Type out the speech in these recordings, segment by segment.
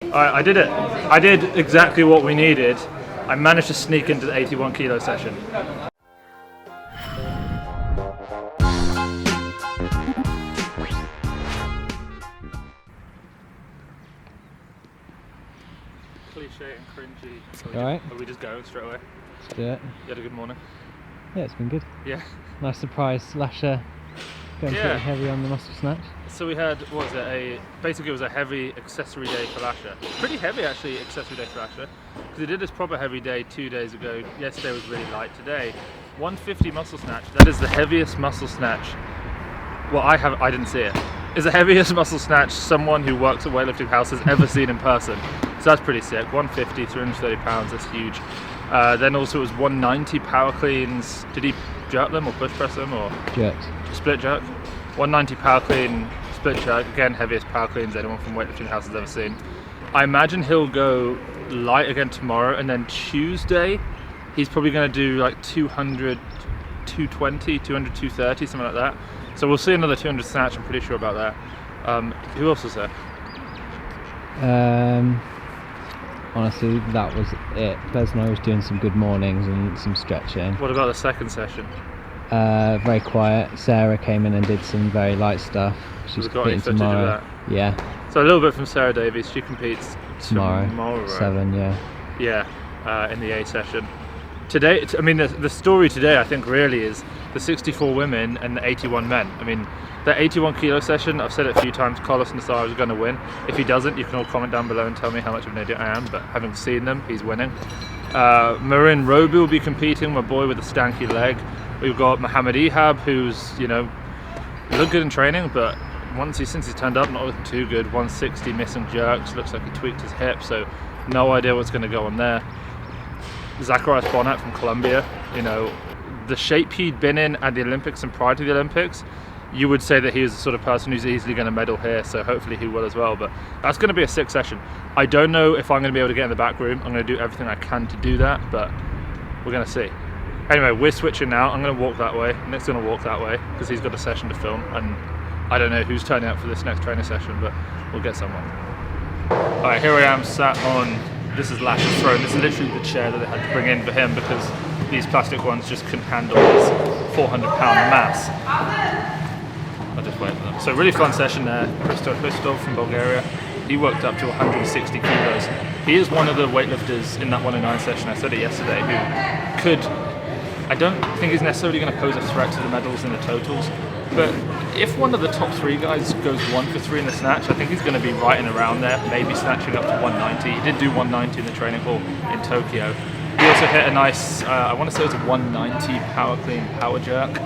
Alright, I did it. I did exactly what we needed. I managed to sneak into the 81 kilo session. Cliche and cringy. Alright. Are we just going straight away? Let's do it. You had a good morning? Yeah, it's been good. Yeah. Nice surprise, Lasha going pretty heavy on the muscle snatch. So we had, what was it, basically it was a heavy accessory day for Lasha. Pretty heavy actually, accessory day for Lasha. Because he did this proper heavy day 2 days ago. Yesterday was really light. Today, 150 muscle snatch. That is the heaviest muscle snatch. Well, I didn't see it. It's the heaviest muscle snatch someone who works at Weightlifting House has ever seen in person. So that's pretty sick. 150, 330 pounds, that's huge. Then also it was 190 power cleans. Did he jerk them or push press them or? Jerked. Split jerk. 190 power clean, split jerk. Again, heaviest power cleans anyone from Weightlifting House has ever seen. I imagine he'll go light again tomorrow, and then Tuesday he's probably going to do like 200, 220, 200, 230, something like that. So we'll see another 200 snatch, I'm pretty sure about that. Who else was there? Honestly, that was it. Besno was doing some good mornings and some stretching. What about the second session? Very quiet. Sarah came in and did some very light stuff. She's competing tomorrow. Yeah. So a little bit from Sarah Davies. She competes tomorrow. 7, yeah. Yeah, in the A session. Today, I mean, the story today, I think, really is the 64 women and the 81 men. I mean, the 81 kilo session, I've said it a few times, Karlos Nasar is going to win. If he doesn't, you can all comment down below and tell me how much of an idiot I am, but having seen them, he's winning. Marin Roby will be competing, my boy with a stanky leg. We've got Mohammed Ehab, who's, you know, looked good in training, but since he's turned up, not looking too good. 160 missing jerks, looks like he tweaked his hip, so no idea what's going to go on there. Zacharias Bonnet from Colombia, you know, the shape he'd been in at the Olympics and prior to the Olympics, you would say that he is the sort of person who's easily going to medal here, so hopefully he will as well. But that's going to be a sick session. I don't know if I'm going to be able to get in the back room. I'm going to do everything I can to do that, but we're going to see. Anyway, we're switching now. I'm going to walk that way. Nick's going to walk that way because he's got a session to film, and I don't know who's turning up for this next training session, but we'll get someone. Alright, here I am sat on, this is Lasha's throne. This is literally the chair that they had to bring in for him because these plastic ones just couldn't handle his 400-pound mass. I'll just wait for them. So really fun session there. Hristo Hristov from Bulgaria. He worked up to 160 kilos. He is one of the weightlifters in that 109 session, I said it yesterday, who could, I don't think he's necessarily going to pose a threat to the medals in the totals, but if one of the top 3 guys goes 1 for 3 in the snatch, I think he's going to be right and around there, maybe snatching up to 190. He did do 190 in the training hall in Tokyo. He also hit a nice, I want to say it was a 190 power clean power jerk.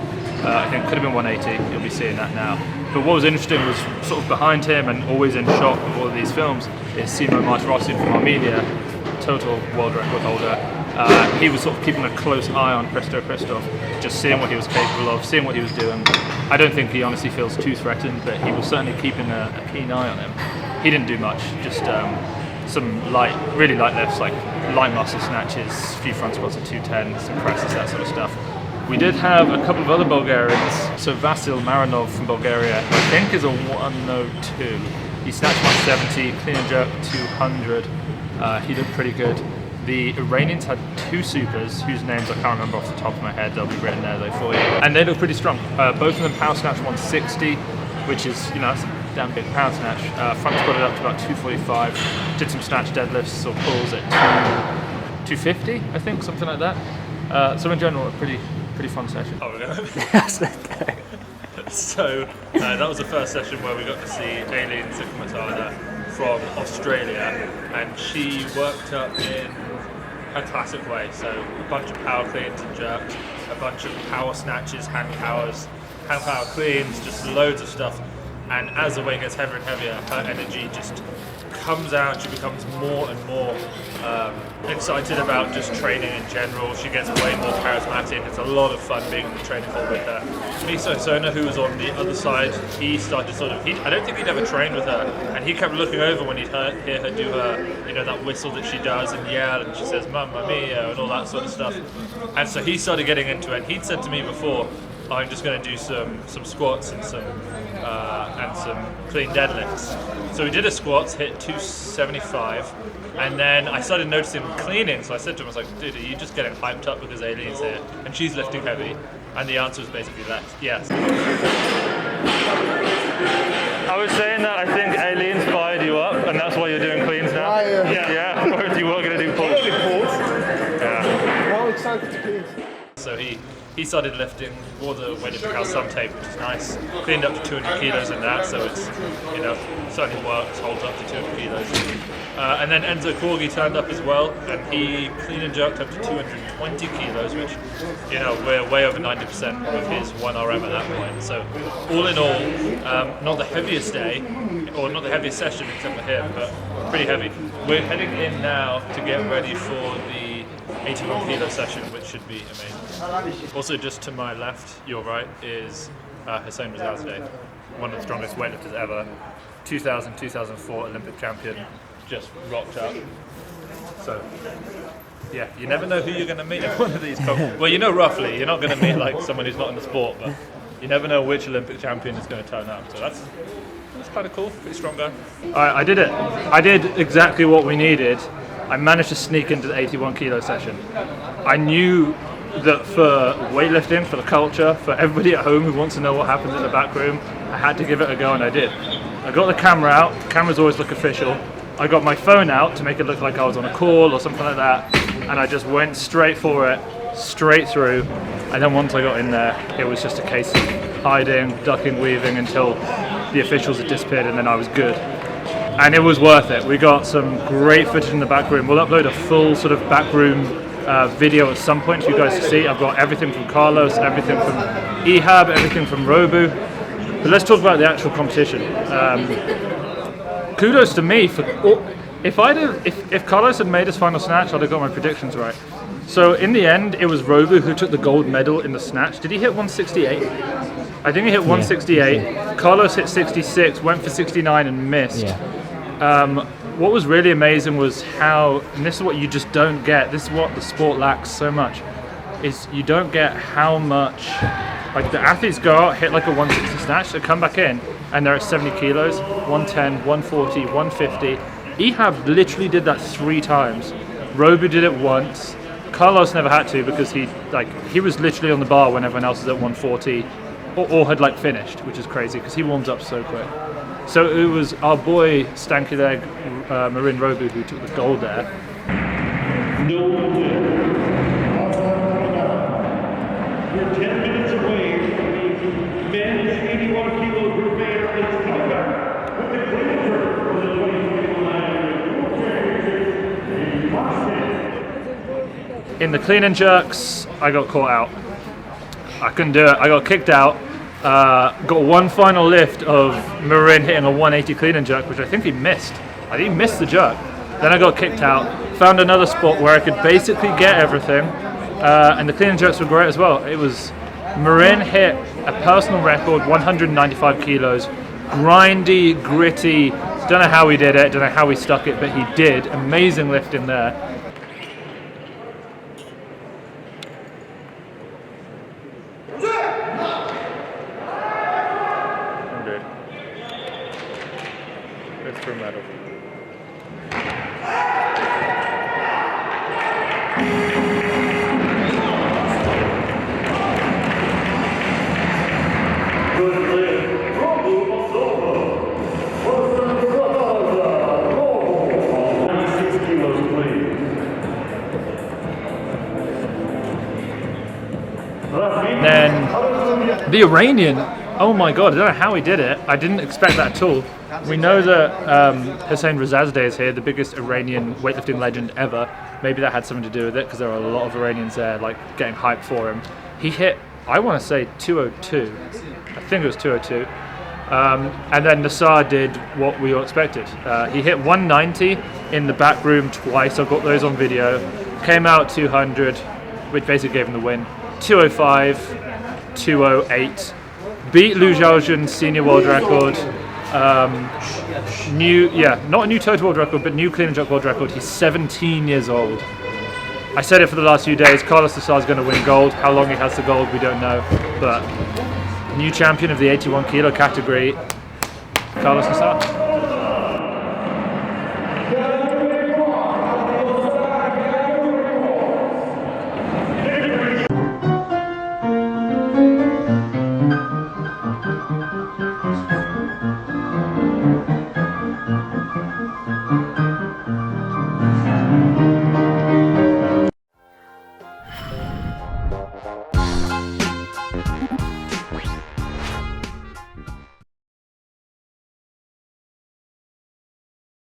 I think it could have been 180, you'll be seeing that now. But what was interesting was sort of behind him and always in shot of all of these films is Simo Martirosyan from Armenia, total world record holder. He was sort of keeping a close eye on Hristo Hristov, just seeing what he was capable of, seeing what he was doing. I don't think he honestly feels too threatened, but he was certainly keeping a keen eye on him. He didn't do much, just some really light lifts, like light muscle snatches, a few front squats at 210, some presses, that sort of stuff. We did have a couple of other Bulgarians. So Vasil Marinov from Bulgaria, I think is a 102. He snatched 170, clean and jerk 200. He did pretty good. The Iranians had 2 supers, whose names I can't remember off the top of my head. They'll be written there though for you. And they look pretty strong. Both of them power snatch 160, which is, you know, that's a damn big power snatch. Front squatted up to about 245. Did some snatch deadlifts or pulls at 250, I think, something like that. So in general, a pretty fun session. Oh, we're going. Yes, okay. So that was the first session where we got to see Elieen Cikamatana from Australia, and she worked up in a classic way. So a bunch of power cleans and jerks, a bunch of power snatches, hand power cleans, just loads of stuff. And as the weight gets heavier and heavier, her energy just comes out. She becomes more and more excited about just training in general. She gets way more charismatic. It's a lot of fun being in the training hall with her. Meso, who was on the other side, he started I don't think he'd ever trained with her, and he kept looking over when he'd hear her do her, you know, that whistle that she does and yell, and she says "Mamma Mia" and all that sort of stuff. And so he started getting into it. He'd said to me before, I'm just going to do some squats and some clean deadlifts. So we did a squats, hit 275, and then I started noticing cleaning. So I said to him, I was like, dude, are you just getting hyped up because Elieen's here and she's lifting heavy? And the answer was basically that, yes. I was saying that I think Elieen's fired you up, and that's why you're doing cleans now. Yeah. Whereas you were going to do pulls. Yeah. Well, excited to clean. So he started lifting, wore the weightlifting house some tape, which is nice. Cleaned up to 200 kilos in that, so it's, you know, certainly works, holds up to 200 kilos. And then Enzo Corgi turned up as well, and he clean and jerked up to 220 kilos, which, you know, we're way over 90% of his 1RM at that point. So all in all, not the heaviest day, or not the heaviest session except for him, but pretty heavy. We're heading in now to get ready for the 81 kilo session, which should be amazing. Also, just to my left, your right, is Hassona Hristov, one of the strongest weightlifters ever, 2000, 2004 Olympic champion, just rocked up. So, yeah, you never know who you're going to meet at one of these conferences. Well, you know roughly, you're not going to meet like someone who's not in the sport, but you never know which Olympic champion is going to turn up. So that's kind of cool, pretty strong guy. Alright, I did it. I did exactly what we needed. I managed to sneak into the 81 kilo session. I knew that for weightlifting, for the culture, for everybody at home who wants to know what happens in the back room, I had to give it a go, and I did. I got the camera out. Cameras always look official. I got my phone out to make it look like I was on a call or something like that, and I just went straight for it, straight through. And then once I got in there, it was just a case of hiding, ducking, weaving until the officials had disappeared, and then I was good. And it was worth it. We got some great footage in the back room. We'll upload a full sort of back room video at some point for you guys to see. I've got everything from Karlos, everything from Ehab, everything from Robu. But let's talk about the actual competition. Kudos to me for if Karlos had made his final snatch, I'd have got my predictions right. So in the end, it was Robu who took the gold medal in the snatch. Did he hit 168? I think he hit 168. Karlos hit 66, went for 69 and missed. What was really amazing was how, and this is what you just don't get, this is what the sport lacks so much, is you don't get how much, like the athletes go out, hit like a 160 snatch, they come back in, and they're at 70 kilos, 110, 140, 150. Ehab literally did that 3 times. Robu did it once. Karlos never had to because he was literally on the bar when everyone else was at 140 or had like finished, which is crazy because he warms up so quick. So it was our boy Stanky Leg Marin Robu who took the gold there. We're 10 minutes away from the men's 81 kilo group A athletes coming back with the cleaner for the 2021 In the clean and jerks, I got caught out. I couldn't do it. I got kicked out. Got one final lift of Marin hitting a 180 clean and jerk, which I think he missed. I think he missed the jerk. Then I got kicked out. Found another spot where I could basically get everything. And the clean and jerks were great as well. It was Marin hit a personal record, 195 kilos. Grindy, gritty. Don't know how he did it. Don't know how he stuck it, but he did. Amazing lift in there. It's for medal. Then the Iranian, oh my god, I don't know how he did it. I didn't expect that at all. We know that Hristo Hristov is here, the biggest Iranian weightlifting legend ever. Maybe that had something to do with it because there are a lot of Iranians there like getting hyped for him. He hit, I want to say 202. I think it was 202. And then Nasar did what we all expected. He hit 190 in the back room twice. I've got those on video. Came out 200, which basically gave him the win. 205, 208. Beat Lu Xiaojun's senior world record. Not a new total world record, but new clean and jerk world record. He's 17 years old. I said it for the last few days, Karlos Nasar is going to win gold. How long he has the gold, we don't know. But new champion of the 81 kilo category, Karlos Nasar.